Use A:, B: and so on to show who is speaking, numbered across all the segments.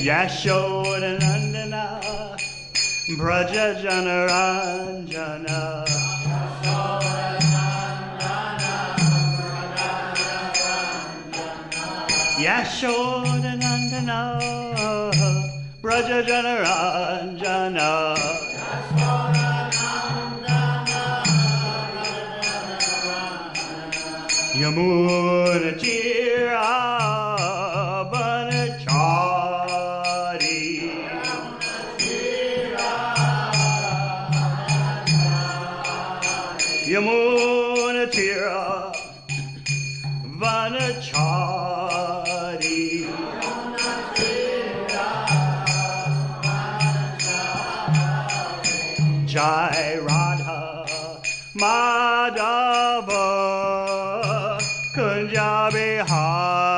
A: Yashodanandana Braja Janaranjana Yashodanandana Braja Janaranjana Yamuna Tira Banachari Yamuna Tira Vanachari Jai Radha Madhava Kunja Bihari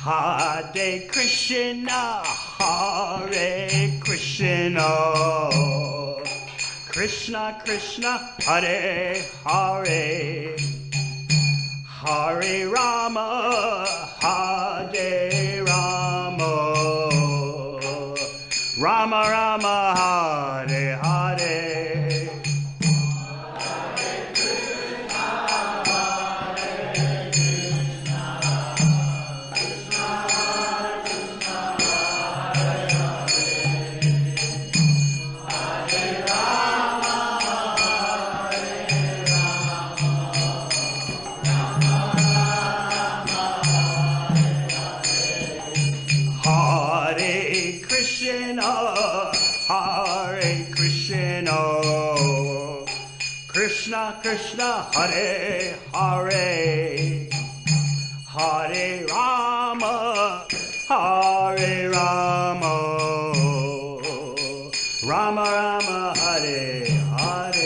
A: Hare Krishna Hare Krishna Krishna Krishna Hare Hare Hare Rama Hare Rama Rama Rama Hare Hare Krishna Krishna Hare Hare Hare Rama Hare Rama Rama Rama Hare Hare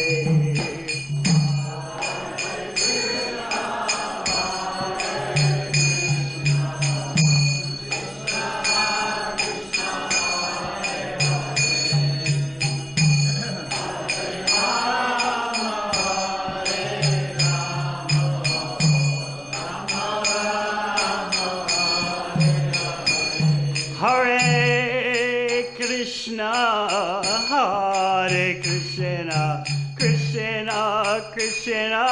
A: Hare Krishna, Hare Krishna, Krishna Krishna,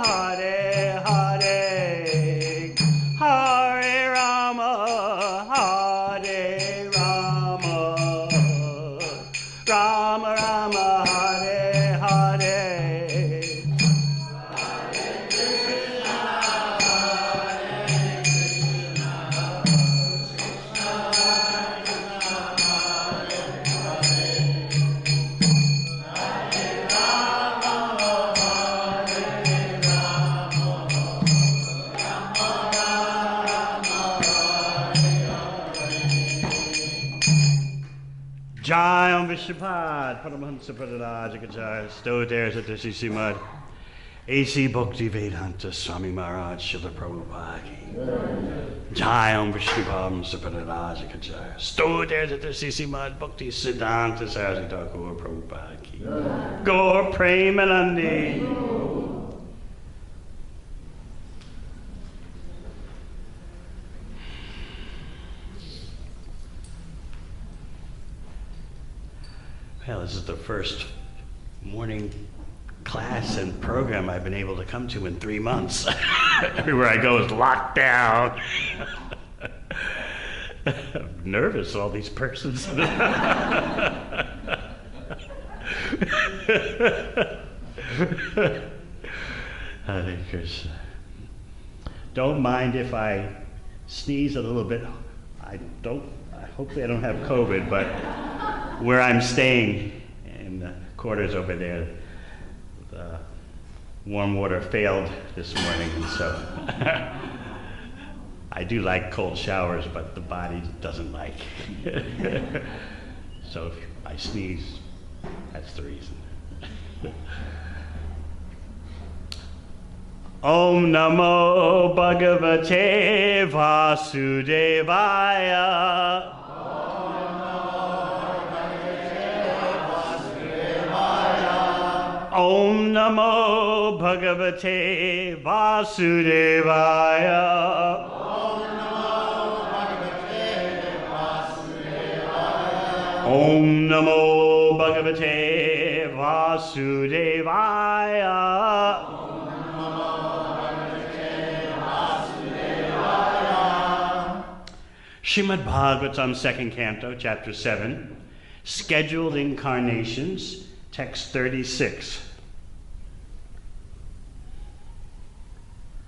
A: Hare Hare, Hare Rama, Hare Rama, Rama Rama, Hare Hare. Jai Om Vishnupad, Paramahansa Pradaraja Jai, Sto Dares at Srimad A.C. Bhakti Vedanta Swami Maharaj Srila Prabhupada Ki. Jai Om Vishnupad Pradaraja Jai, Sto Dares at Srimad Bhakti Siddhanta Saraswati Thakur Prabhupada Ki. Gaur Premanandi. Well, this is the first morning class and program I've been able to come to in 3 months. Everywhere I go is locked down. I'm nervous, all these persons. Hare Krishna. Don't mind if I sneeze a little bit. Hopefully I don't have COVID, but where I'm staying in the quarters over there, the warm water failed this morning, and so I do like cold showers, but the body doesn't like. So if I sneeze, that's the reason. Om Namo Bhagavate Vasudevaya. Om Namo Bhagavate Vasudevaya. Om Namo Bhagavate Vasudevaya. Srimad Bhagavatam, 2nd Canto, Chapter 7, Scheduled Incarnations, Text 36.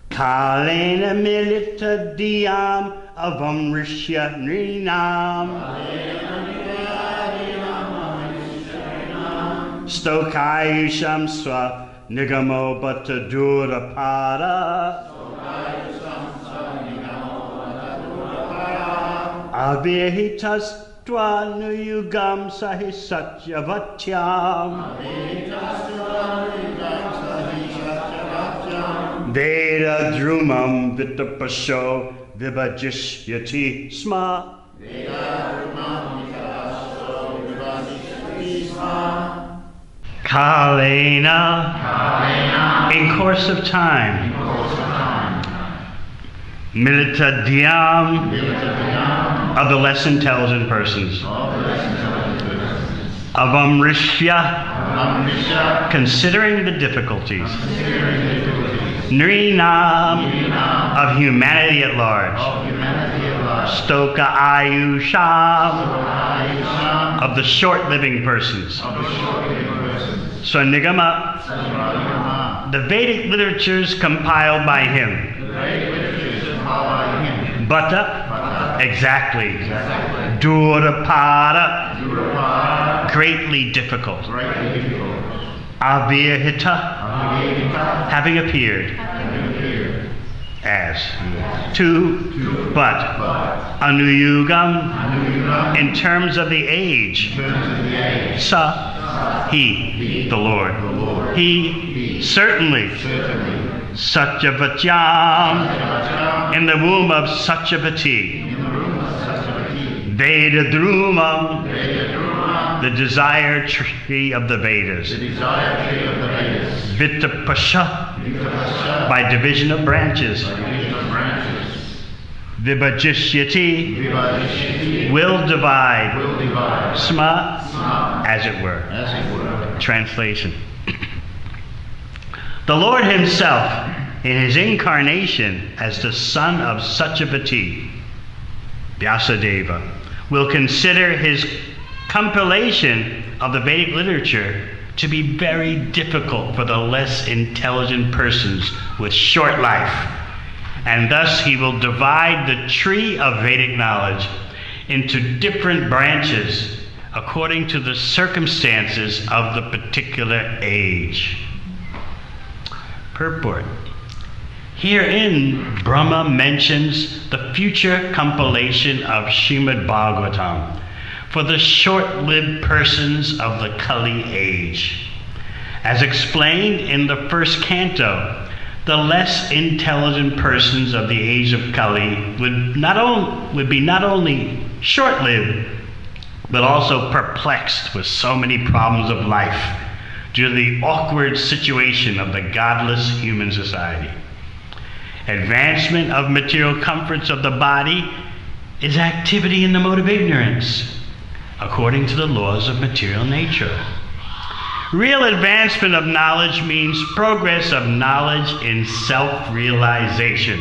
A: Kalena milita diyam avamrishya nrinam stokayusham swa nigamo batadurapada Abhihitas Dvanuyugam Sahisatyavattyam Veda Drumam Vitapasho Vibhajishyati Sma Kalena, in course of time, Milita Dhyam, of the less intelligent persons. Avamrishya, considering the difficulties. Nrinam, of humanity at large. Stoka Ayusham, of the short-living persons. Swanigama, the Vedic literatures compiled by him. Bhatta, exactly. Durapada, greatly difficult. Avyahita, having appeared. As. To, but. Anuyugam, in terms of the age. Sa, he, the Lord. He, certainly. Satyavatyam, in the womb of Satyavati. Veda Drumam, the desire tree of the Vedas. Vitapasha, by division of branches. Vibhajishyati, will divide. Sma, as it were. Translation. The Lord himself, in his incarnation as the son of Satyavati, Vyasadeva, will consider his compilation of the Vedic literature to be very difficult for the less intelligent persons with short life. And thus he will divide the tree of Vedic knowledge into different branches according to the circumstances of the particular age. Purport. Herein, Brahma mentions the future compilation of Srimad Bhagavatam for the short-lived persons of the Kali age. As explained in the 1st canto, the less intelligent persons of the age of Kali would be not only short-lived, but also perplexed with so many problems of life due to the awkward situation of the godless human society. Advancement of material comforts of the body is activity in the mode of ignorance, according to the laws of material nature. Real advancement of knowledge means progress of knowledge in self-realization.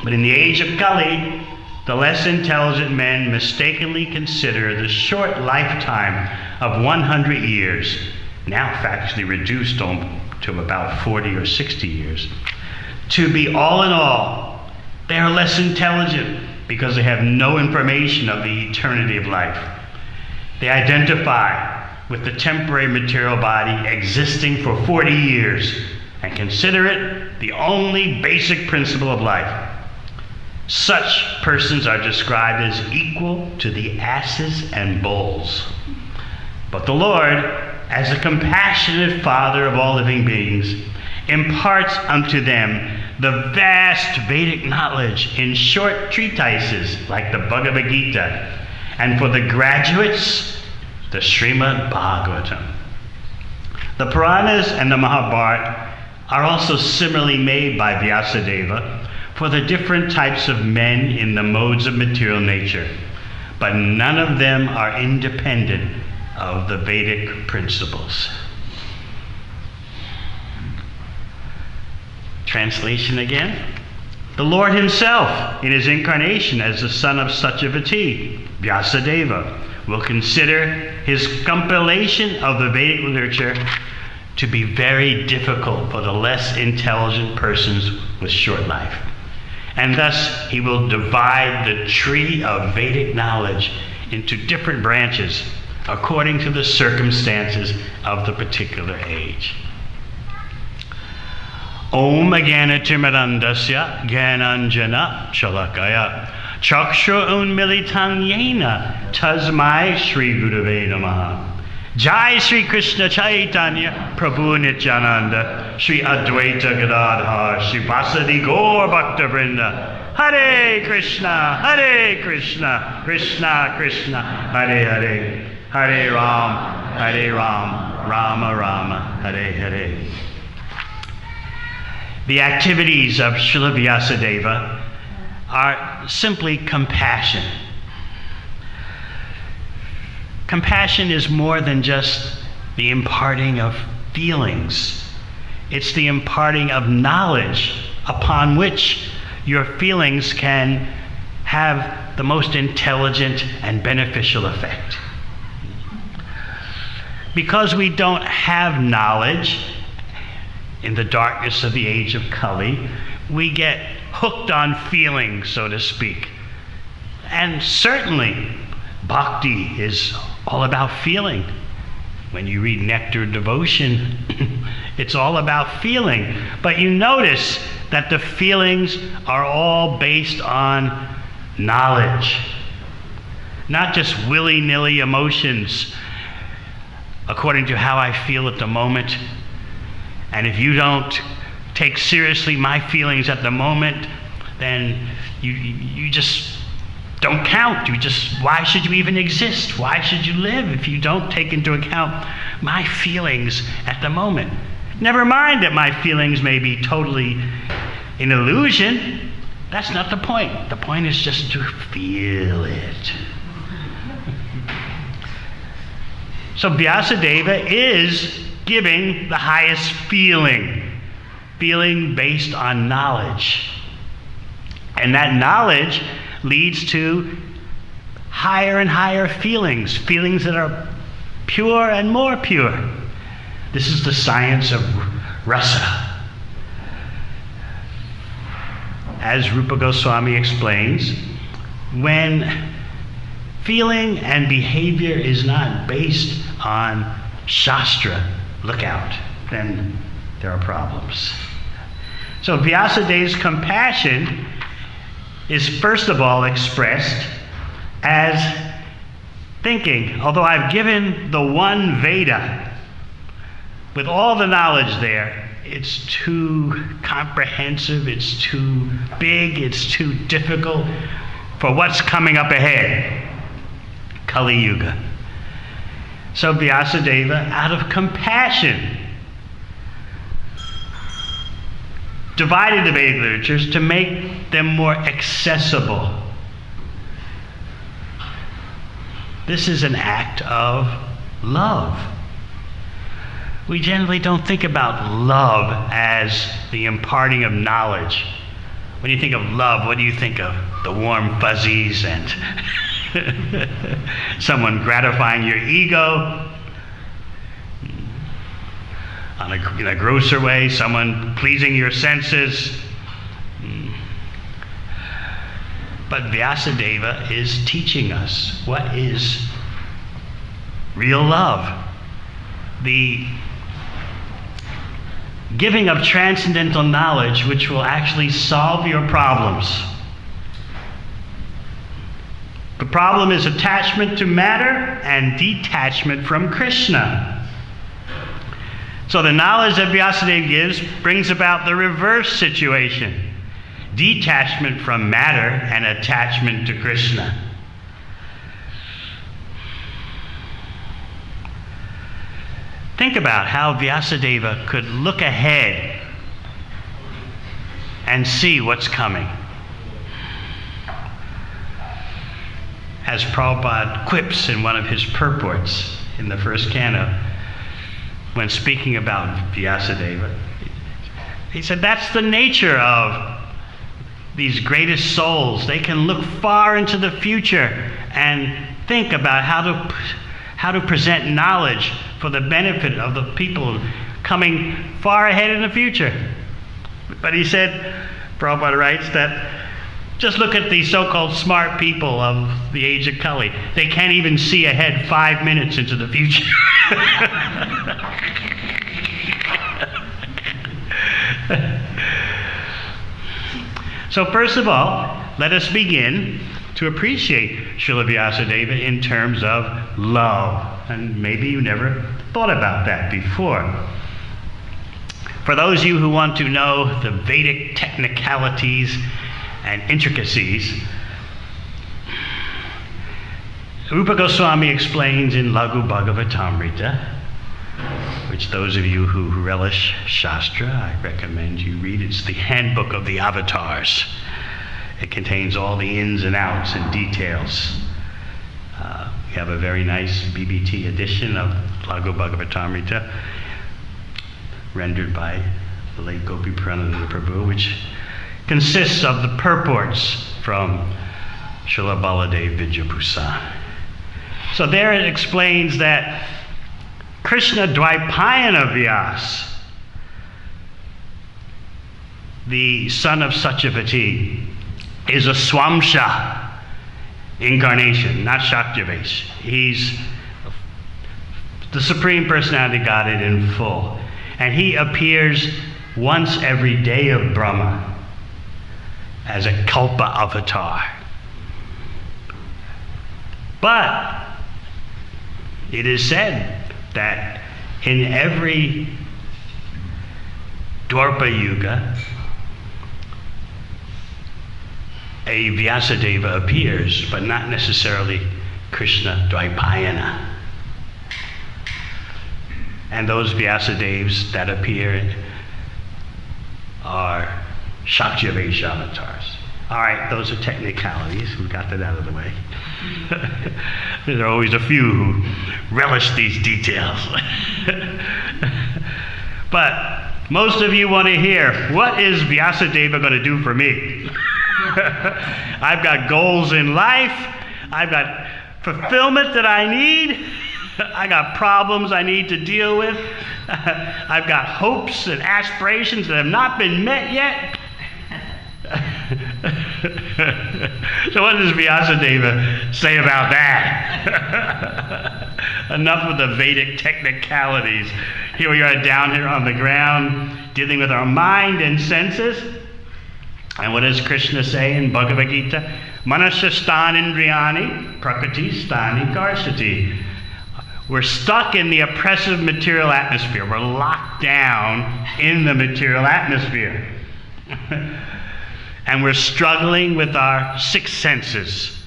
A: But in the age of Kali, the less intelligent men mistakenly consider the short lifetime of 100 years, now factually reduced to about 40 or 60 years, to be all in all. They are less intelligent because they have no information of the eternity of life. They identify with the temporary material body existing for 40 years and consider it the only basic principle of life. Such persons are described as equal to the asses and bulls. But the Lord, as a compassionate Father of all living beings, imparts unto them the vast Vedic knowledge in short treatises like the Bhagavad Gita, and for the graduates, the Srimad Bhagavatam. The Puranas and the Mahabharata are also similarly made by Vyasadeva for the different types of men in the modes of material nature, but none of them are independent of the Vedic principles. Translation again. The Lord himself, in his incarnation as the son of Satyavati, Vyasadeva, will consider his compilation of the Vedic literature to be very difficult for the less intelligent persons with short life. And thus he will divide the tree of Vedic knowledge into different branches according to the circumstances of the particular age. Om Jnanatirmirandasya Jnananjana Shalakaya Chakshu Unmilitam Yena Tasmai Shri Gurave Namaha. Jai Sri Krishna Chaitanya Prabhu Nityananda Sri Advaita Gadadhar Sri Vasadi Gaur Bhakta Vrinda. Hare Krishna, Krishna Krishna, Hare Hare, Hare Ram, Rama Rama, Hare Hare. The activities of Srila Vyasadeva are simply compassion. Compassion is more than just the imparting of feelings. It's the imparting of knowledge upon which your feelings can have the most intelligent and beneficial effect. Because we don't have knowledge in the darkness of the age of Kali, we get hooked on feelings, so to speak. And certainly, bhakti is all about feeling. When you read Nectar Devotion, it's all about feeling. But you notice that the feelings are all based on knowledge, not just willy-nilly emotions according to how I feel at the moment. And if you don't take seriously my feelings at the moment, then you just don't count. Why should you even exist? Why should you live if you don't take into account my feelings at the moment? Never mind that my feelings may be totally an illusion. That's not the point. The point is just to feel it. So Vyasadeva is giving the highest feeling based on knowledge. And that knowledge leads to higher and higher feelings that are pure and more pure. This is the science of rasa. As Rupa Goswami explains, when feeling and behavior is not based on Shastra, look out, then there are problems. So Vyasadeva's compassion is first of all expressed as thinking, although I've given the one Veda with all the knowledge there, it's too comprehensive, it's too big, it's too difficult for what's coming up ahead. Kali Yuga. So Vyasadeva, out of compassion, divided the Vedic literatures to make them more accessible. This is an act of love. We generally don't think about love as the imparting of knowledge. When you think of love, what do you think of? The warm fuzzies and someone gratifying your ego. In a grosser way, someone pleasing your senses. But Vyasadeva is teaching us what is real love. The giving of transcendental knowledge which will actually solve your problems. The problem is attachment to matter and detachment from Krishna. So the knowledge that Vyasadeva gives brings about the reverse situation: detachment from matter and attachment to Krishna. Think about how Vyasadeva could look ahead and see what's coming. As Prabhupada quips in one of his purports in the first canto, when speaking about Vyasadeva, he said that's the nature of these greatest souls. They can look far into the future and think about how to present knowledge for the benefit of the people coming far ahead in the future. But he said, Prabhupada writes, that just look at the so-called smart people of the age of Kali. They can't even see ahead 5 minutes into the future. So first of all, let us begin to appreciate Srila Vyasadeva in terms of love. And maybe you never thought about that before. For those of you who want to know the Vedic technicalities and intricacies, Rupa Goswami explains in Laghu Bhagavatamrita, which those of you who relish Shastra, I recommend you read. It's the handbook of the avatars. It contains all the ins and outs and details. We have a very nice BBT edition of Laghu Bhagavatamrita, rendered by the late Gopi Prananda Prabhu, which consists of the purports from Srila Baladev Vidyabhusan. So there it explains that Krishna Dvaipayana Vyas, the son of Satyavati, is a Swamsha incarnation, not Shaktivesh. He's the Supreme Personality Godhead in full. And he appears once every day of Brahma as a Kalpa avatar. But it is said that in every Dwapara Yuga, a Vyasadeva appears, but not necessarily Krishna Dvaipayana. And those Vyasadevas that appear are Shaktivesh avatars. All right, those are technicalities. We got that out of the way. There are always a few who relish these details. But most of you want to hear, what is Vyasadeva going to do for me? I've got goals in life. I've got fulfillment that I need. I got problems I need to deal with. I've got hopes and aspirations that have not been met yet. So what does Vyasadeva say about that? Enough of the Vedic technicalities. Here we are down here on the ground, dealing with our mind and senses. And what does Krishna say in Bhagavad Gita? Manasya indriyani prakriti stani karsati. We're stuck in the oppressive material atmosphere. We're locked down in the material atmosphere. And we're struggling with our 6 senses.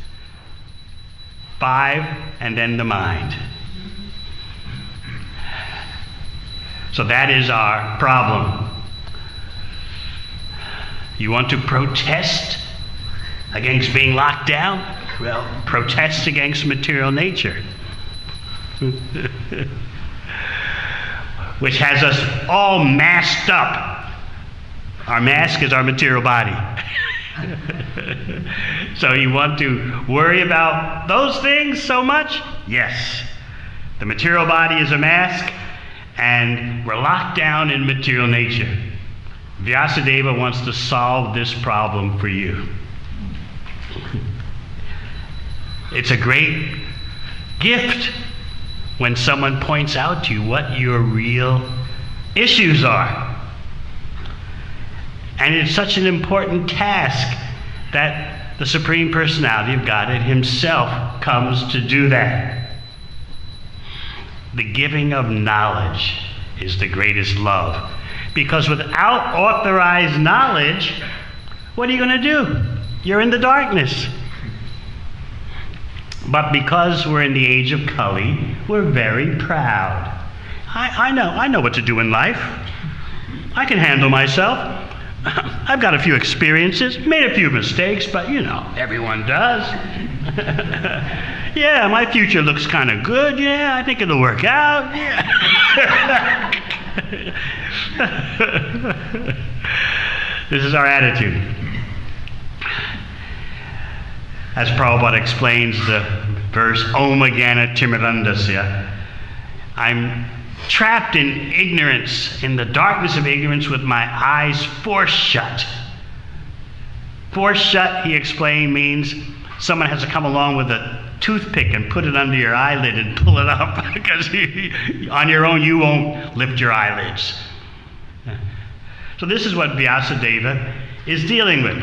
A: 5, and then the mind. So that is our problem. You want to protest against being locked down? Well, protest against material nature. Which has us all masked up. Our mask is our material body. So you want to worry about those things so much? Yes. The material body is a mask, and we're locked down in material nature. Vyasadeva wants to solve this problem for you. It's a great gift when someone points out to you what your real issues are. And it's such an important task that the Supreme Personality of Godhead himself comes to do that. The giving of knowledge is the greatest love. Because without authorized knowledge, what are you going to do? You're in the darkness. But because we're in the age of Kali, we're very proud. I know what to do in life. I can handle myself. I've got a few experiences, made a few mistakes, but everyone does. Yeah, my future looks kind of good. Yeah, I think it'll work out. Yeah. This is our attitude. As Prabhupada explains the verse, Om Agana Timirandasya, I'm trapped in ignorance, in the darkness of ignorance, with my eyes forced shut. Forced shut, he explained, means someone has to come along with a toothpick and put it under your eyelid and pull it up, because on your own you won't lift your eyelids. So this is what Vyasadeva is dealing with.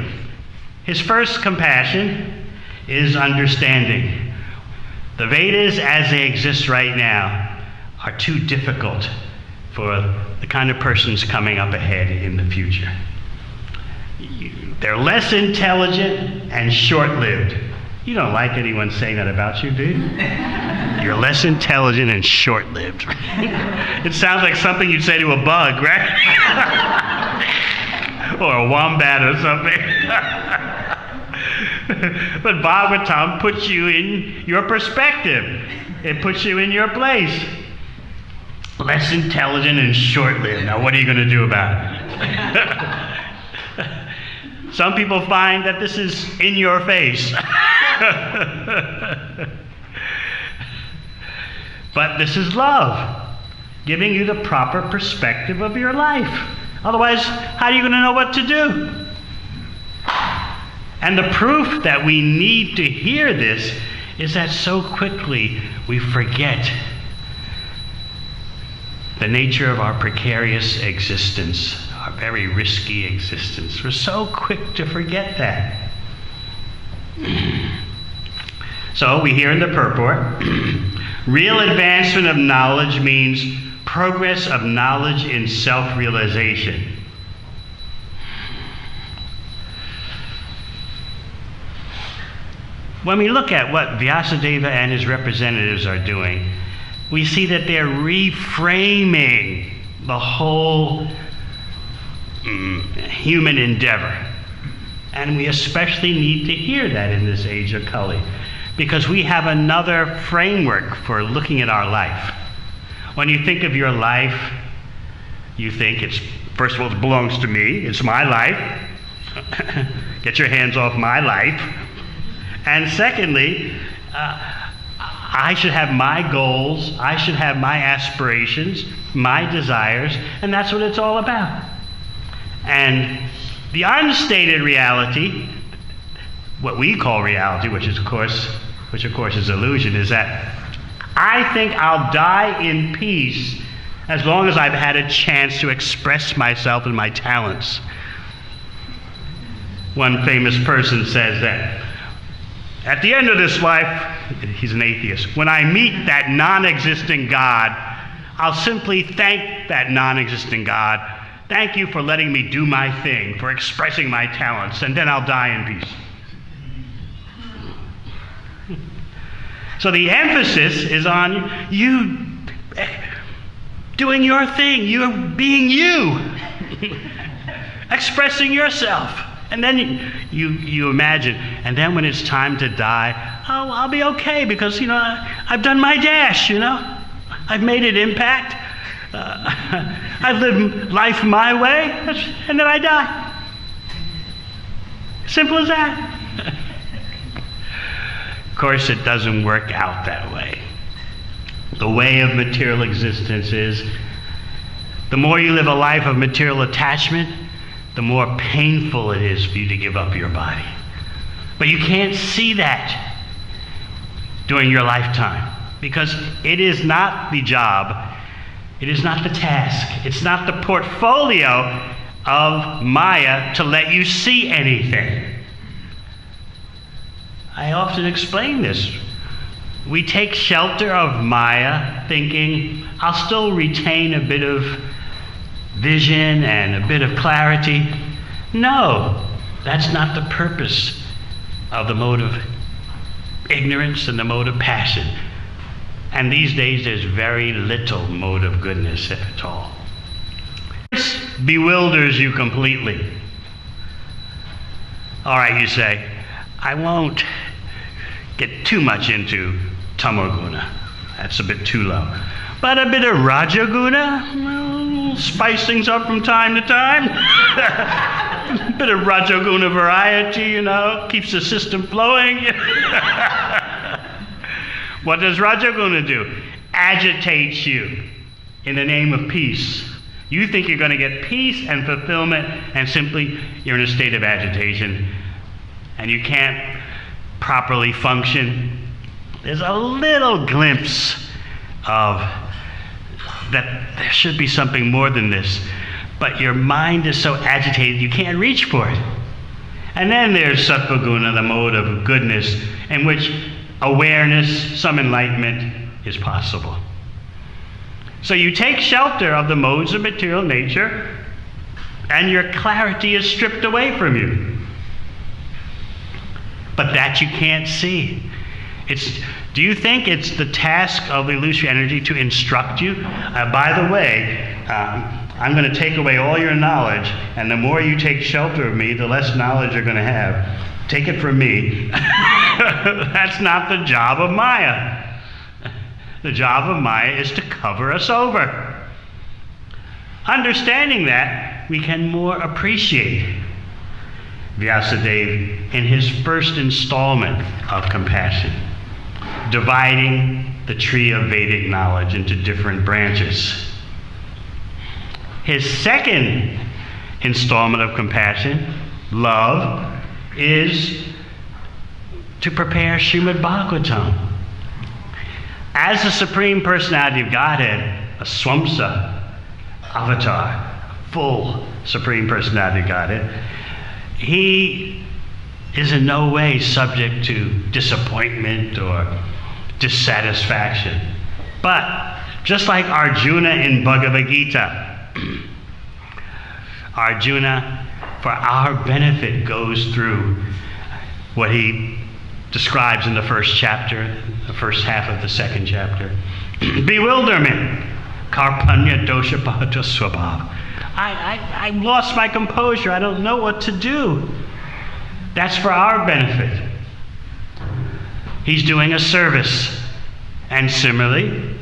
A: His first compassion is understanding. The Vedas as they exist right now are too difficult for the kind of persons coming up ahead in the future. They're less intelligent and short-lived. You don't like anyone saying that about you, do you? You're less intelligent and short-lived. It sounds like something you'd say to a bug, right? Or a wombat or something. But Bhagavatam puts you in your perspective. It puts you in your place. Less intelligent and short-lived. Now, what are you going to do about it? Some people find that this is in your face. But this is love, giving you the proper perspective of your life. Otherwise, how are you going to know what to do? And the proof that we need to hear this is that so quickly we forget the nature of our precarious existence, our very risky existence. We're so quick to forget that. So we hear in the purport, real advancement of knowledge means progress of knowledge in self-realization. When we look at what Vyasadeva and his representatives are doing, we see that they're reframing the whole human endeavor. And we especially need to hear that in this age of Kali, because we have another framework for looking at our life. When you think of your life, you think first of all, it belongs to me, it's my life. Get your hands off my life. And secondly, I should have my goals, I should have my aspirations, my desires, and that's what it's all about. And the unstated reality, what we call reality, which of course is illusion, is that I think I'll die in peace as long as I've had a chance to express myself and my talents. One famous person says that at the end of this life, he's an atheist, when I meet that non-existent God, I'll simply thank that non-existent God. Thank you for letting me do my thing, for expressing my talents, and then I'll die in peace. So the emphasis is on you doing your thing, you being you, expressing yourself. And then you imagine, and then when it's time to die, I'll be okay because, I've done my dash, I've made an impact. I've lived life my way, and then I die. Simple as that. Of course, it doesn't work out that way. The way of material existence is, the more you live a life of material attachment, the more painful it is for you to give up your body. But you can't see that during your lifetime, because it is not the job, it is not the task, it's not the portfolio of Maya to let you see anything. I often explain this. We take shelter of Maya, thinking, I'll still retain a bit of vision and a bit of clarity. No, that's not the purpose of the mode of ignorance and the mode of passion. And these days there's very little mode of goodness, if at all. This bewilders you completely. All right, you say, I won't get too much into tamoguna. That's a bit too low. But a bit of rajaguna, well, spice things up from time to time. A bit of rajaguna variety, keeps the system flowing. What does rajaguna do? Agitates you in the name of peace. You think you're going to get peace and fulfillment, and simply you're in a state of agitation, and you can't properly function. There's a little glimpse of that there should be something more than this, but your mind is so agitated you can't reach for it. And then there's sattvaguna, the mode of goodness, in which awareness, some enlightenment is possible. So you take shelter of the modes of material nature, and your clarity is stripped away from you. But that you can't see. Do you think it's the task of illusory energy to instruct you? By the way, I'm going to take away all your knowledge, and the more you take shelter of me, the less knowledge you're going to have. Take it from me. That's not the job of Maya. The job of Maya is to cover us over. Understanding that, we can more appreciate Vyasadeva in his first installment of compassion, dividing the tree of Vedic knowledge into different branches. His second installment of compassion, love, is to prepare Srimad Bhagavatam. As the Supreme Personality of Godhead, a Swamsa avatar, full Supreme Personality of Godhead, he is in no way subject to disappointment or dissatisfaction. But just like Arjuna in Bhagavad Gita, Arjuna, for our benefit, goes through what he describes in the first chapter, the first half of the second chapter. Bewilderment. Karpanya dosha pahata swabhav. I lost my composure. I don't know what to do. That's for our benefit. He's doing a service. And similarly,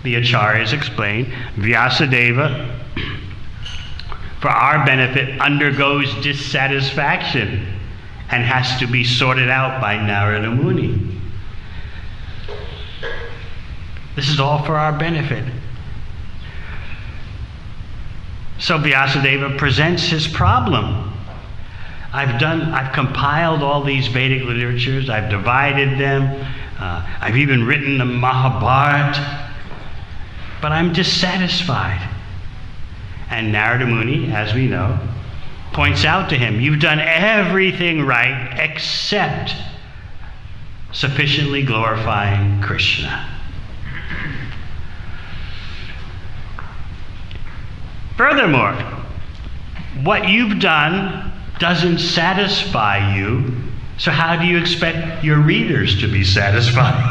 A: the Acharyas explain, Vyasadeva, for our benefit, undergoes dissatisfaction and has to be sorted out by Narada Muni. This is all for our benefit. So Vyasadeva presents his problem. I've compiled all these Vedic literatures, I've divided them, I've even written the Mahabharata, but I'm dissatisfied. And Narada Muni, as we know, points out to him, you've done everything right except sufficiently glorifying Krishna. Furthermore, what you've done doesn't satisfy you, so how do you expect your readers to be satisfied?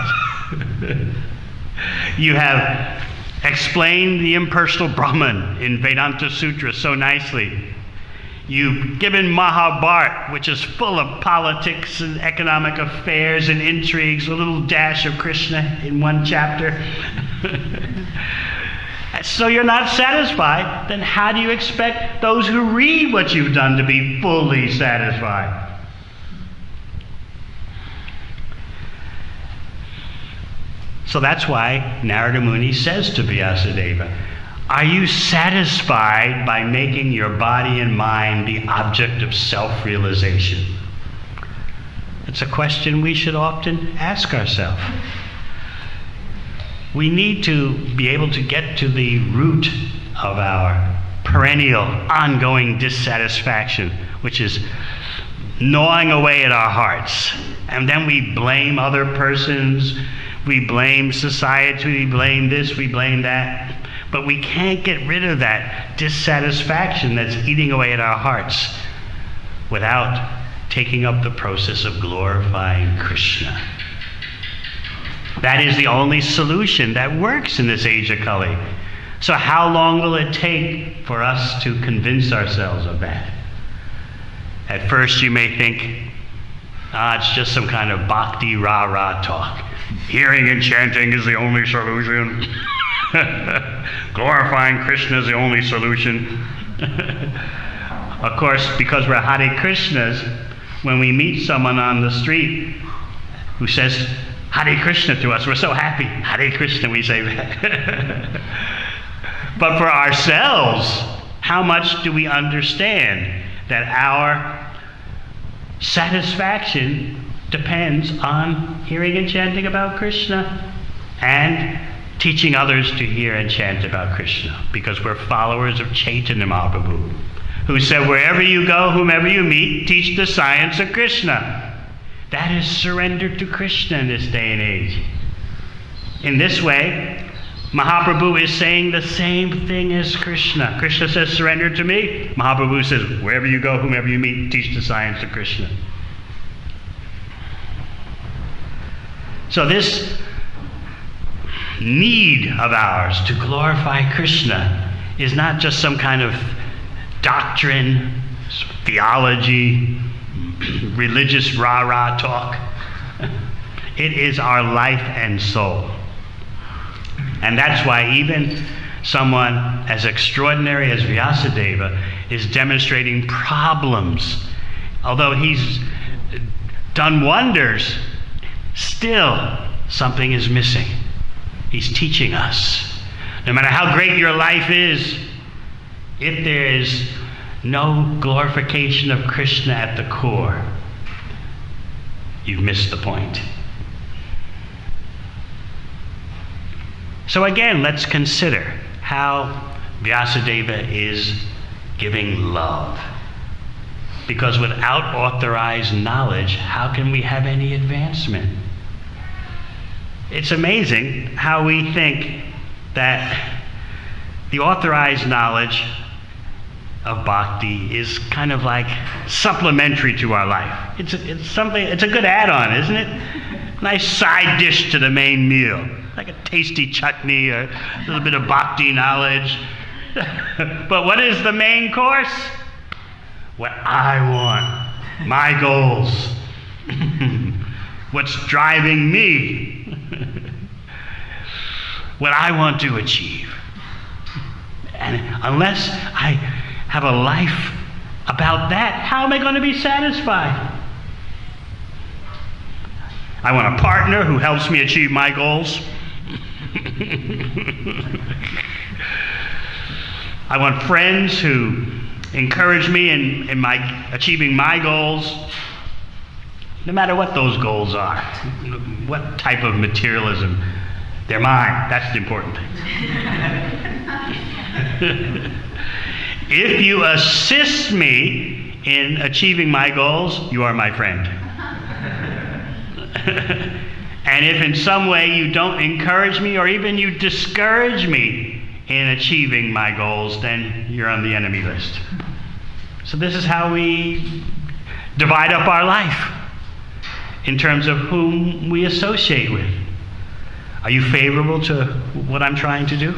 A: You have explained the impersonal Brahman in Vedanta Sutra so nicely. You've given Mahabharata, which is full of politics and economic affairs and intrigues, a little dash of Krishna in one chapter. So you're not satisfied, then how do you expect those who read what you've done to be fully satisfied? So that's why Narada Muni says to Vyasadeva, are you satisfied by making your body and mind the object of self-realization? It's a question we should often ask ourselves. We need to be able to get to the root of our perennial, ongoing dissatisfaction, which is gnawing away at our hearts. And then we blame other persons, We blame society, we blame this, we blame that. But we can't get rid of that dissatisfaction that's eating away at our hearts without taking up the process of glorifying Krishna. That is the only solution that works in this age of Kali. So how long will it take for us to convince ourselves of that? At first you may think, it's just some kind of bhakti rah-rah talk. Hearing and chanting is the only solution. Glorifying Krishna is the only solution. Of course, because we're Hare Krishnas, when we meet someone on the street who says Hare Krishna to us, we're so happy. Hare Krishna, we say that. But for ourselves, how much do we understand that our satisfaction depends on hearing and chanting about Krishna and teaching others to hear and chant about Krishna? Because we're followers of Chaitanya Mahaprabhu, who said, wherever you go, whomever you meet, teach the science of Krishna. That is surrender to Krishna in this day and age. In this way, Mahaprabhu is saying the same thing as Krishna. Krishna says, surrender to me. Mahaprabhu says, wherever you go, whomever you meet, teach the science of Krishna. So this need of ours to glorify Krishna is not just some kind of doctrine, theology, religious rah-rah talk. It is our life and soul. And that's why even someone as extraordinary as Vyasadeva is demonstrating problems. Although he's done wonders, still something is missing. He's teaching us. No matter how great your life is, if there is no glorification of Krishna at the core, you've missed the point. So again, let's consider how Vyasadeva is giving love. Because without authorized knowledge, how can we have any advancement? It's amazing how we think that the authorized knowledge of bhakti is kind of like supplementary to our life. It's a good add-on, isn't it? Nice side dish to the main meal. Like a tasty chutney or a little bit of bhakti knowledge. But what is the main course? What I want, my goals, what's driving me, what I want to achieve. And unless I have a life about that, how am I going to be satisfied? I want a partner who helps me achieve my goals. I want friends who encourage me in my achieving my goals, no matter what those goals are, what type of materialism. They're mine. That's the important thing. If you assist me in achieving my goals, you are my friend. And if in some way you don't encourage me or even you discourage me in achieving my goals, then you're on the enemy list. So this is how we divide up our life in terms of whom we associate with. Are you favorable to what I'm trying to do?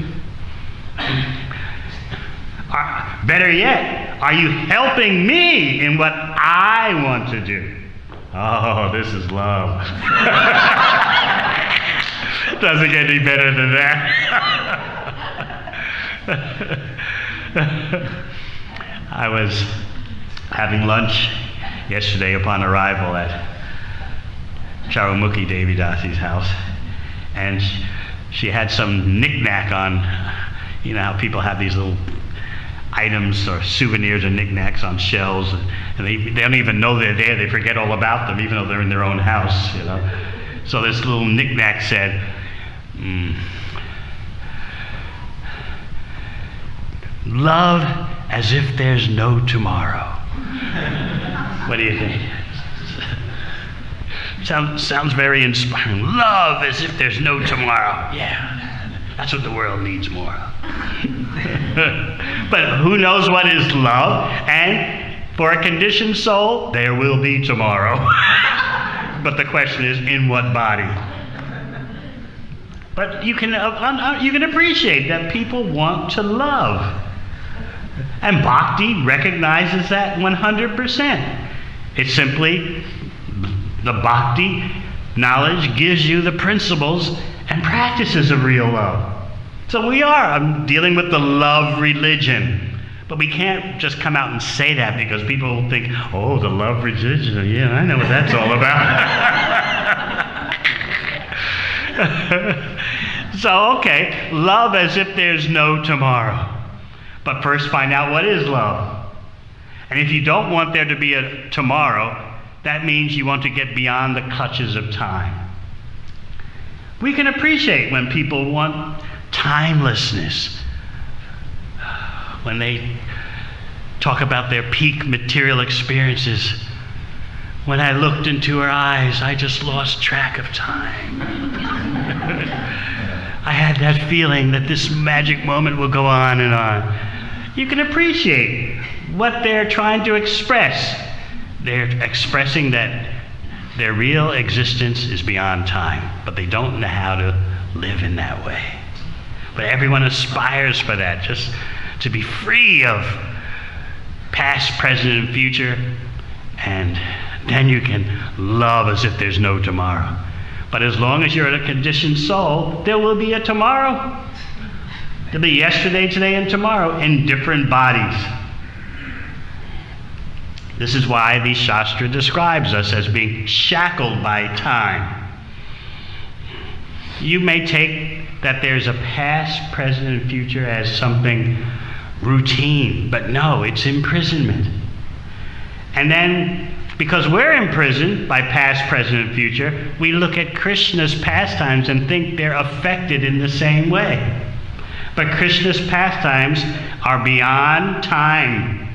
A: Better yet, are you helping me in what I want to do? Oh, this is love. Doesn't get any better than that. I was having lunch yesterday upon arrival at Charumukhi Devi Dasi's house, and she had some knick-knack on, you know how people have these little items or souvenirs or knickknacks on shelves, and they don't even know they're there. They forget all about them, even though they're in their own house, you know. So this little knickknack said, "Love as if there's no tomorrow." What do you think? Sounds very inspiring. Love as if there's no tomorrow. Yeah, that's what the world needs more of. But who knows what is love? And for a conditioned soul, there will be tomorrow. But the question is, in what body? But you can appreciate that people want to love. And Bhakti recognizes that 100%. It's simply the Bhakti knowledge gives you the principles and practices of real love. So I'm dealing with the love religion. But we can't just come out and say that because people will think, oh, the love religion, yeah, I know what that's all about. So, okay, love as if there's no tomorrow. But first find out what is love. And if you don't want there to be a tomorrow, that means you want to get beyond the clutches of time. We can appreciate when people want timelessness. When they talk about their peak material experiences. When I looked into her eyes, I just lost track of time. I had that feeling that this magic moment will go on and on. You can appreciate what they're trying to express. They're expressing that their real existence is beyond time, but they don't know how to live in that way. But everyone aspires for that, just to be free of past, present, and future, and then you can love as if there's no tomorrow. But as long as you're a conditioned soul, there will be a tomorrow. There'll be yesterday, today, and tomorrow in different bodies. This is why the Shastra describes us as being shackled by time. You may take that there's a past, present, and future as something routine, but no, it's imprisonment. And then, because we're imprisoned by past, present, and future, we look at Krishna's pastimes and think they're affected in the same way. But Krishna's pastimes are beyond time.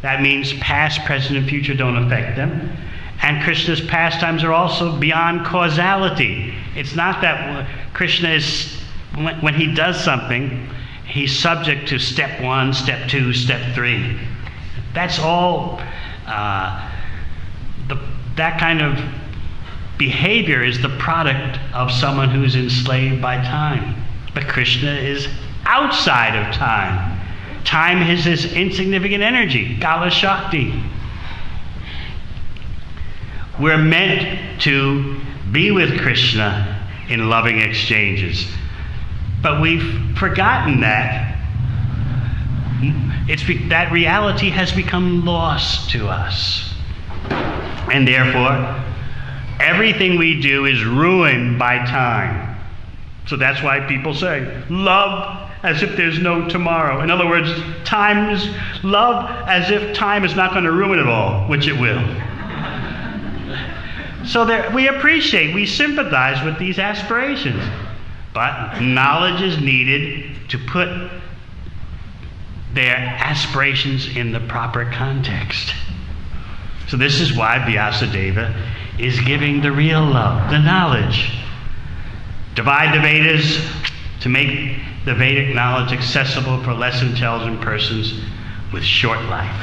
A: That means past, present, and future don't affect them. And Krishna's pastimes are also beyond causality. It's not that Krishna is, when he does something, he's subject to step 1, step 2, step 3. That's all. That kind of behavior is the product of someone who's enslaved by time. But Krishna is outside of time. Time is his insignificant energy, Kala Shakti. We're meant to be with Krishna in loving exchanges. But we've forgotten that. That reality has become lost to us. And therefore, everything we do is ruined by time. So that's why people say, love as if there's no tomorrow. In other words, love as if time is not going to ruin it all, which it will. So we sympathize with these aspirations. But knowledge is needed to put their aspirations in the proper context. So this is why Vyasadeva is giving the real love, the knowledge. Divide the Vedas to make the Vedic knowledge accessible for less intelligent persons with short life.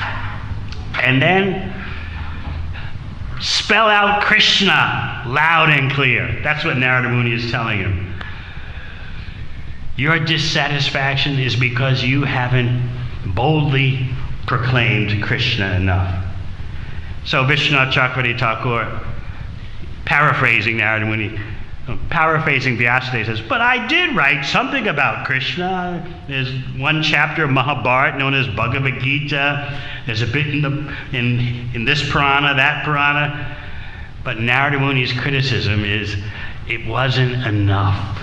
A: And then spell out Krishna loud and clear. That's what Narada Muni is telling him. Your dissatisfaction is because you haven't boldly proclaimed Krishna enough. So Vishwanath Chakravarti Thakur, paraphrasing Narada Muni, paraphrasing Vyasadeva, says, but I did write something about Krishna. There's one chapter of Mahabharata known as Bhagavad Gita. There's a bit in this Purana, that Purana. But Narada Muni's criticism is, it wasn't enough.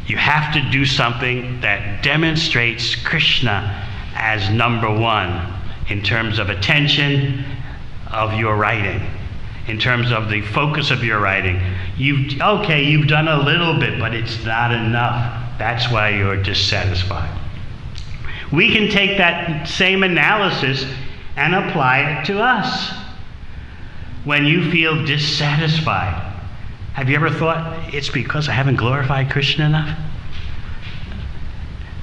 A: You have to do something that demonstrates Krishna as number one in terms of attention of your writing, in terms of the focus of your writing. You've done a little bit, but it's not enough. That's why you're dissatisfied. We can take that same analysis and apply it to us. when you feel dissatisfied, have you ever thought it's because I haven't glorified Krishna enough?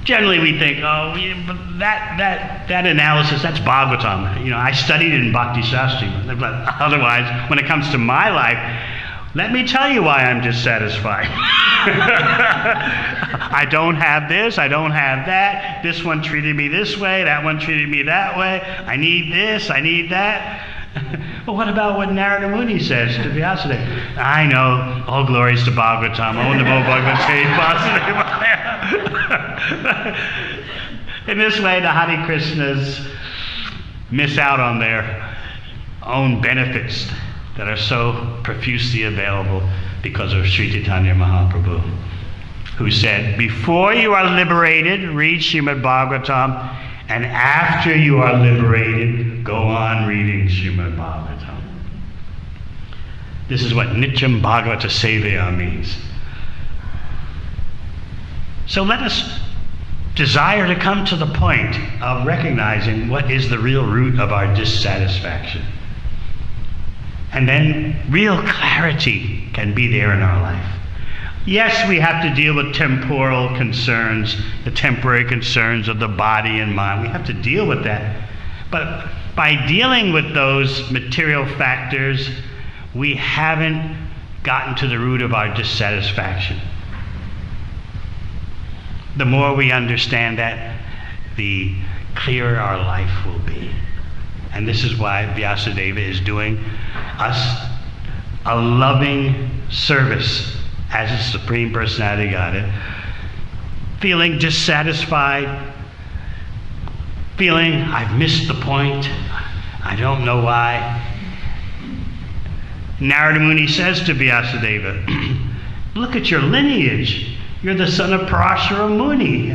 A: Generally we think, oh, yeah, but that analysis, that's Bhagavatam. I studied in Bhakti Shastri, but otherwise, when it comes to my life, let me tell you why I'm dissatisfied. I don't have this, I don't have that. This one treated me this way, that one treated me that way. I need this, I need that. Well, what about what Narada Muni says to Vyasadeva? I know, all glories to Bhagavatam. Om Namo Bhagavate Vasudevaya. In this way, the Hare Krishnas miss out on their own benefits that are so profusely available because of Sri Chaitanya Mahaprabhu, who said, before you are liberated, read Srimad Bhagavatam, and after you are liberated, go on reading Srimad Bhagavatam. This is what Nityam Bhagavata Sevaya means. So let us desire to come to the point of recognizing what is the real root of our dissatisfaction. And then real clarity can be there in our life. Yes, we have to deal with temporal concerns, the temporary concerns of the body and mind. We have to deal with that. But by dealing with those material factors, we haven't gotten to the root of our dissatisfaction. The more we understand that, the clearer our life will be. And this is why Vyasadeva is doing us a loving service as a Supreme Personality Godhead, feeling dissatisfied, feeling I've missed the point, I don't know why. Narada Muni says to Vyasadeva, look at your lineage. You're the son of Parashara Muni.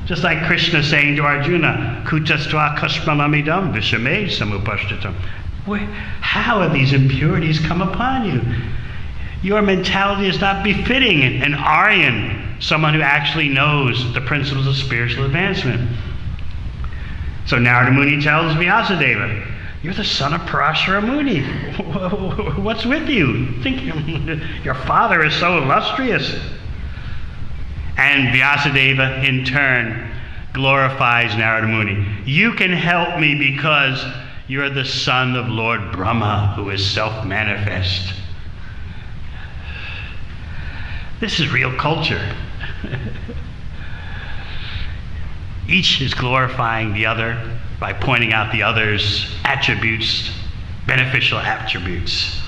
A: Just like Krishna saying to Arjuna, Kutastva Kashmamamidam Vishame Samupashtatam. How have these impurities come upon you? Your mentality is not befitting an Aryan, someone who actually knows the principles of spiritual advancement. So Narada Muni tells Vyasadeva, you're the son of Parashara Muni. What's with you? Think your father is so illustrious. And Vyasadeva, in turn, glorifies Narada Muni. You can help me because you're the son of Lord Brahma, who is self-manifest. This is real culture. Each is glorifying the other by pointing out the other's attributes, beneficial attributes.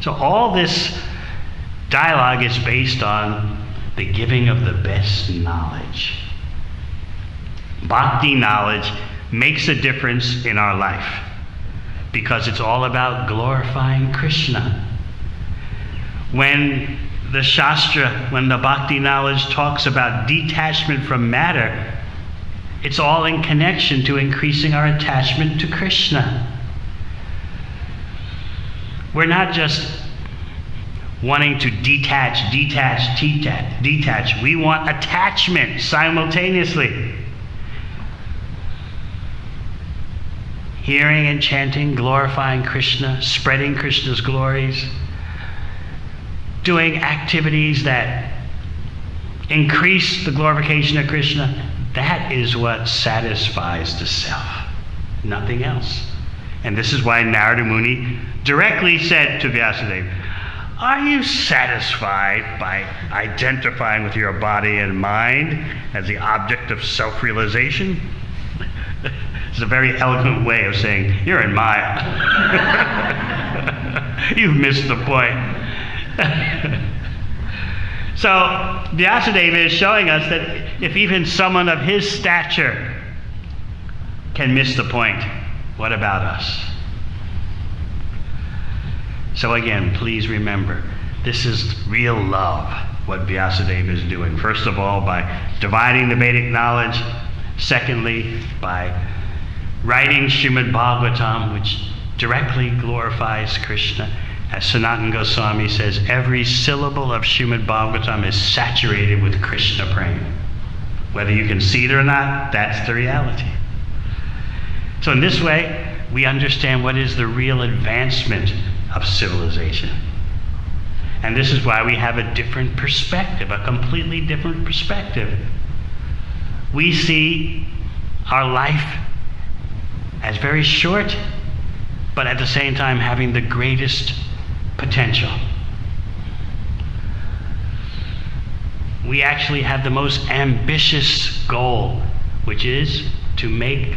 A: So all this dialogue is based on the giving of the best knowledge. Bhakti knowledge makes a difference in our life because it's all about glorifying Krishna. When the Shastra, when the Bhakti knowledge talks about detachment from matter, it's all in connection to increasing our attachment to Krishna. We're not just wanting to detach. We want attachment simultaneously. Hearing and chanting, glorifying Krishna, spreading Krishna's glories, doing activities that increase the glorification of Krishna, that is what satisfies the self, nothing else. And this is why Narada Muni directly said to Vyasadeva, are you satisfied by identifying with your body and mind as the object of self-realization? It's a very eloquent way of saying, you're in Maya. You've missed the point. So Vyasadeva is showing us that if even someone of his stature can miss the point, what about us? So again, please remember, this is real love, what Vyasadeva is doing. First of all, by dividing the Vedic knowledge. Secondly, by writing Srimad Bhagavatam, which directly glorifies Krishna. As Sanatana Goswami says, every syllable of Srimad Bhagavatam is saturated with Krishna prema. Whether you can see it or not, that's the reality. So in this way, we understand what is the real advancement of civilization. And this is why we have a different perspective, a completely different perspective. We see our life as very short, but at the same time having the greatest potential. We actually have the most ambitious goal, which is to make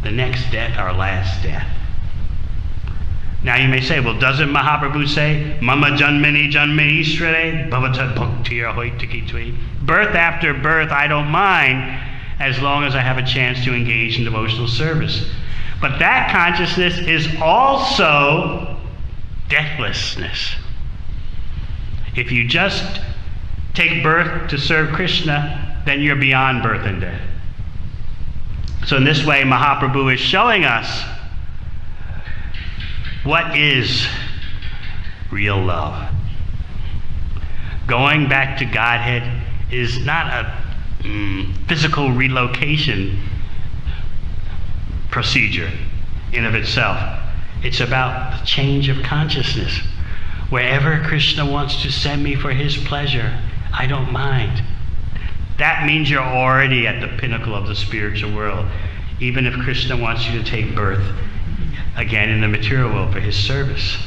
A: the next death our last death. Now you may say, well, doesn't Mahaprabhu say, Mama Janmani Janmani Shrede Bhavata Bhaktiya Hoitaki Tui? Birth after birth, I don't mind, as long as I have a chance to engage in devotional service. But that consciousness is also deathlessness. If you just take birth to serve Krishna, then you're beyond birth and death. So in this way, Mahaprabhu is showing us what is real love. Going back to Godhead is not a physical relocation procedure in of itself. It's about the change of consciousness. Wherever Krishna wants to send me for his pleasure, I don't mind. That means you're already at the pinnacle of the spiritual world, even if Krishna wants you to take birth again in the material world for his service.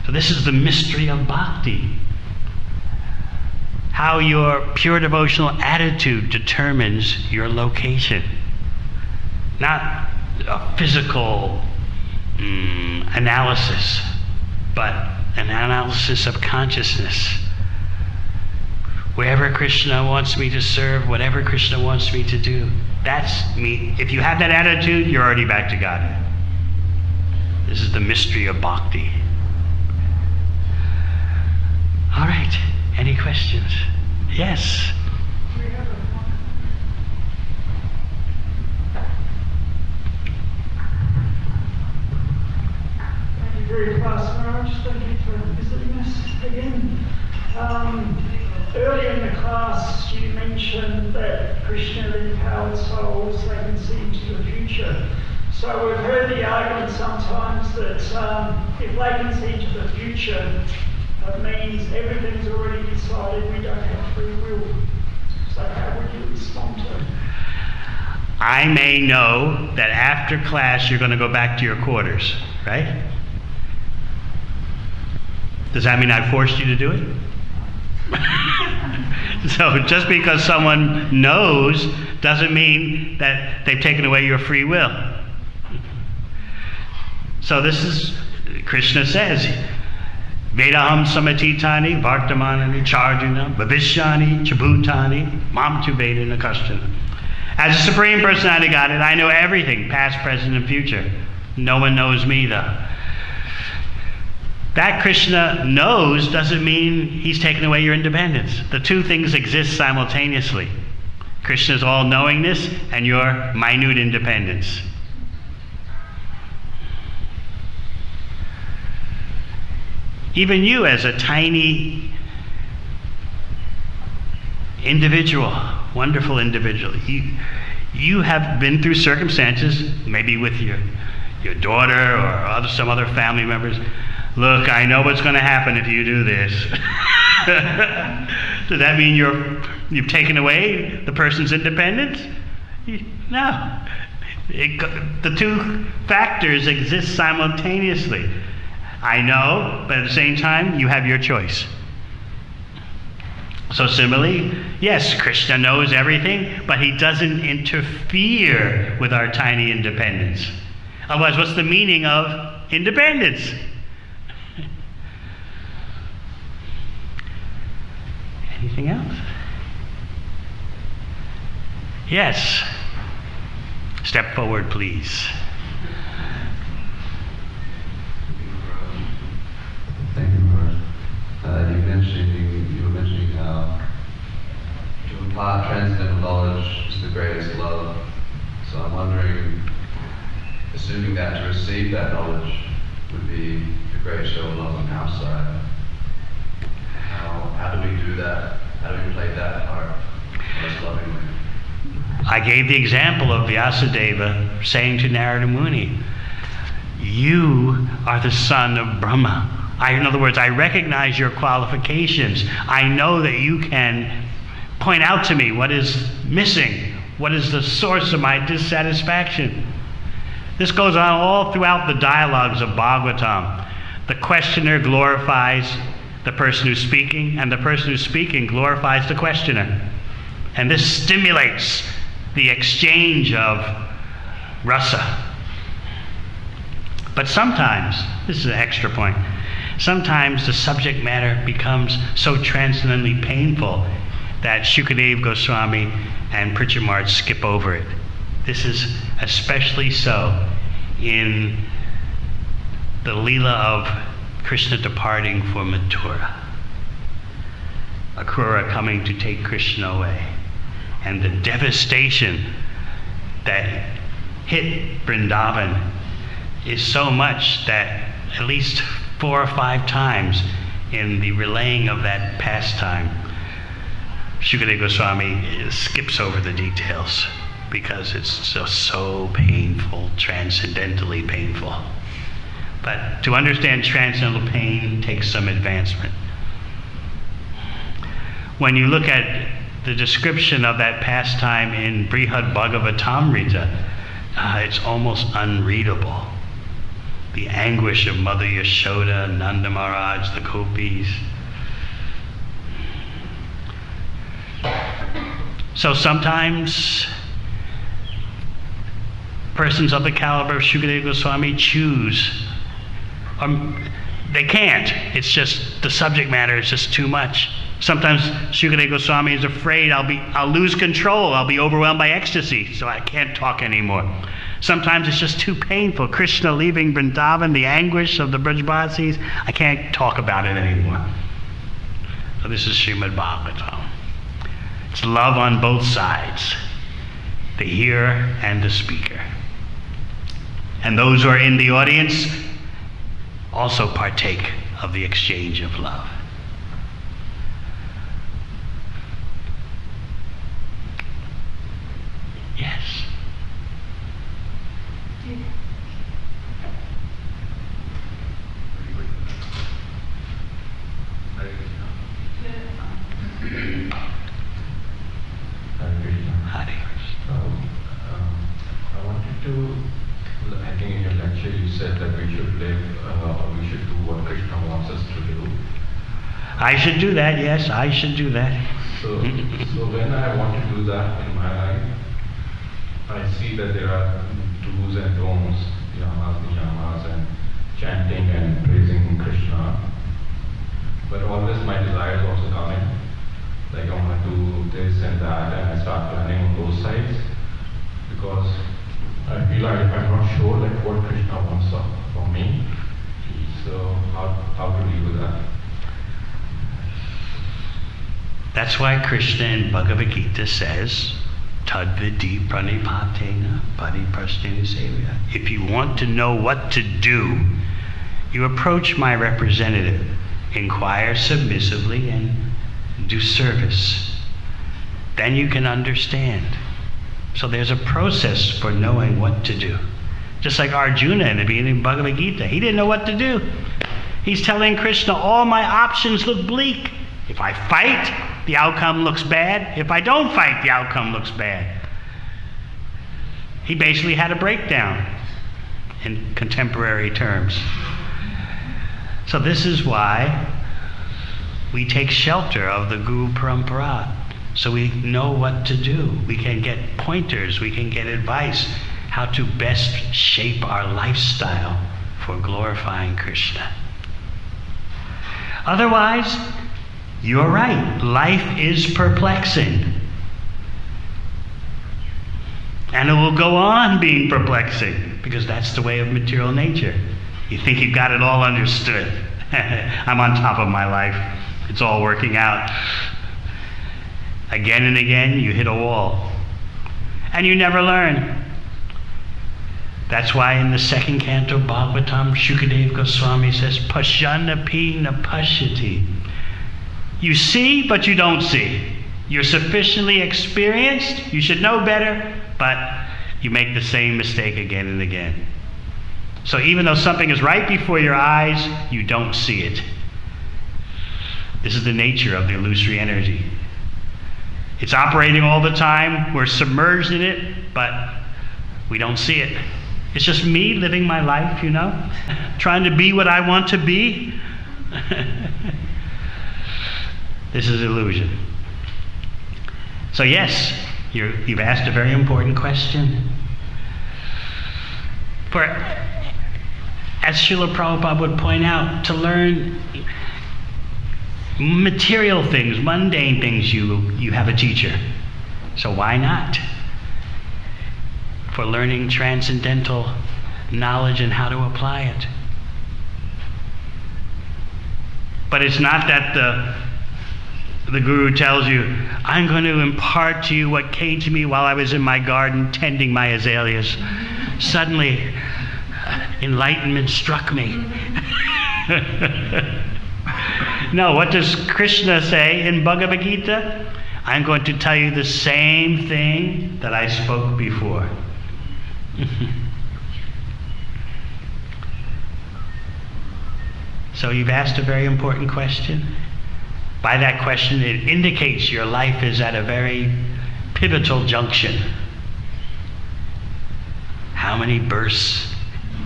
A: So this is the mystery of bhakti. How your pure devotional attitude determines your location. Not a physical analysis, but an analysis of consciousness. Wherever Krishna wants me to serve, whatever Krishna wants me to do, that's me. If you have that attitude, you're already back to Godhead. This is the mystery of bhakti. All right, any questions? Yes.
B: Thank you very much, Maharaj. Thank you for visiting us again. Earlier in the class, you mentioned that Krishna empowered souls, they can see into the future. So we've heard the argument sometimes that if they can see into the future, that means everything's already decided, we don't have free will. So how would you respond to it?
A: I may know that after class you're going to go back to your quarters, right? Does that mean I forced you to do it? So just because someone knows doesn't mean that they've taken away your free will. So this is, Krishna says, Vedaham samatitani vartamanani charjuna bhavishyani chabhutani mam tu vedana kashtana. As a Supreme Personality of Godhead, I know everything, past, present, and future. No one knows me though. That Krishna knows doesn't mean he's taken away your independence. The two things exist simultaneously. Krishna's all-knowingness and your minute independence. Even you as a tiny individual, wonderful individual, you have been through circumstances, maybe with your daughter or some other family members. Look, I know what's going to happen if you do this. Does that mean you've taken away the person's independence? No. The two factors exist simultaneously. I know, but at the same time, you have your choice. So similarly, yes, Krishna knows everything, but he doesn't interfere with our tiny independence. Otherwise, what's the meaning of independence? Anything else? Yes. Step forward, please.
C: Thank you, Lord. You were mentioning how to impart transcendental knowledge is the greatest love. So I'm wondering, assuming that to receive that knowledge would be a great show of love on our side, how do we do that? How do we play that part most lovingly?
A: I gave the example of Vyasadeva saying to Narada Muni, you are the son of Brahma. In other words, I recognize your qualifications. I know that you can point out to me what is missing, what is the source of my dissatisfaction. This goes on all throughout the dialogues of Bhagavatam. The questioner glorifies the person who's speaking, and the person who's speaking glorifies the questioner. And this stimulates the exchange of rasa. But sometimes, this is an extra point, sometimes the subject matter becomes so transcendently painful that Shukadeva Goswami and Pritchard skip over it. This is especially so in the Leela of Krishna departing for Mathura. Akrura coming to take Krishna away. And the devastation that hit Vrindavan is so much that at least 4 or 5 times in the relaying of that pastime, Shukadeva Goswami skips over the details because it's just so painful, transcendentally painful. But to understand transcendental pain takes some advancement. When you look at the description of that pastime in Brihad Bhagavatamrita, it's almost unreadable. The anguish of Mother Yashoda, Nanda Maharaj, the gopis. So sometimes persons of the caliber of Shukadeva Goswami choose. They can't. It's just the subject matter is just too much. Sometimes Shukadeva Goswami is afraid I'll lose control. I'll be overwhelmed by ecstasy, so I can't talk anymore. Sometimes it's just too painful. Krishna leaving Vrindavan, the anguish of the Brajbasis, I can't talk about it anymore. So this is Srimad Bhagavatam. It's love on both sides, the hearer and the speaker. And those who are in the audience also partake of the exchange of love. Yes.
D: I wanted to, I think in your lecture you said that we should live, or we should do what Krishna wants us to do.
A: I should do that, yes, I should do that.
D: So when I want to do that in my life, I see that there are do's and don'ts, yamas, niyamas, and chanting and praising Krishna. But always my desires also come in. Like I want to do this and that, and I start planning on those sides. Because I feel like I'm not sure like what Krishna wants from me. So how to deal with that?
A: That's why Krishna in Bhagavad Gita says, Tadvidi pranipatena pariprasthena sevya. If you want to know what to do, you approach my representative, inquire submissively, and do service. Then you can understand. So there's a process for knowing what to do. Just like Arjuna in the beginning of Bhagavad Gita. He didn't know what to do. He's telling Krishna, all my options look bleak. If I fight, the outcome looks bad. If I don't fight, the outcome looks bad. He basically had a breakdown in contemporary terms. So this is why we take shelter of the Guru Parampara. So we know what to do. We can get pointers, we can get advice how to best shape our lifestyle for glorifying Krishna. Otherwise, you're right. Life is perplexing. And it will go on being perplexing because that's the way of material nature. You think you've got it all understood. I'm on top of my life. It's all working out. Again and again, you hit a wall. And you never learn. That's why in the second canto of Bhagavatam, Shukadeva Goswami says, Pashyanapi na pashyati. You see, but you don't see. You're sufficiently experienced, you should know better, but you make the same mistake again and again. So even though something is right before your eyes, you don't see it. This is the nature of the illusory energy. It's operating all the time, we're submerged in it, but we don't see it. It's just me living my life, trying to be what I want to be. This is illusion. So yes, you've asked a very important question. For, as Srila Prabhupada would point out, to learn material things, mundane things, you have a teacher. So why not? For learning transcendental knowledge and how to apply it. But it's not that the guru tells you, I'm going to impart to you what came to me while I was in my garden tending my azaleas. Suddenly, enlightenment struck me. No, what does Krishna say in Bhagavad Gita? I'm going to tell you the same thing that I spoke before. So you've asked a very important question. By that question, it indicates your life is at a very pivotal junction. How many births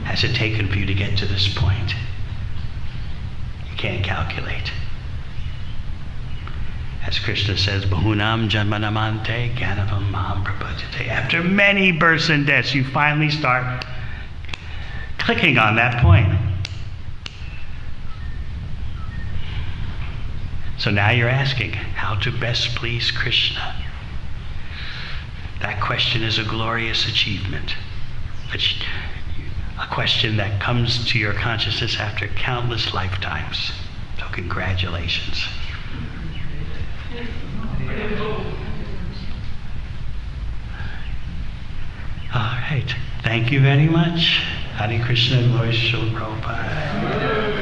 A: has it taken for you to get to this point? You can't calculate. As Krishna says, Bahunam Janmanamante Ganavam Mam Prabhajate. After many births and deaths, you finally start clicking on that point. So now you're asking how to best please Krishna. That question is a glorious achievement. A question that comes to your consciousness after countless lifetimes. So congratulations. All right. Thank you very much. Hare Krishna, Lord Srila Prabhupada.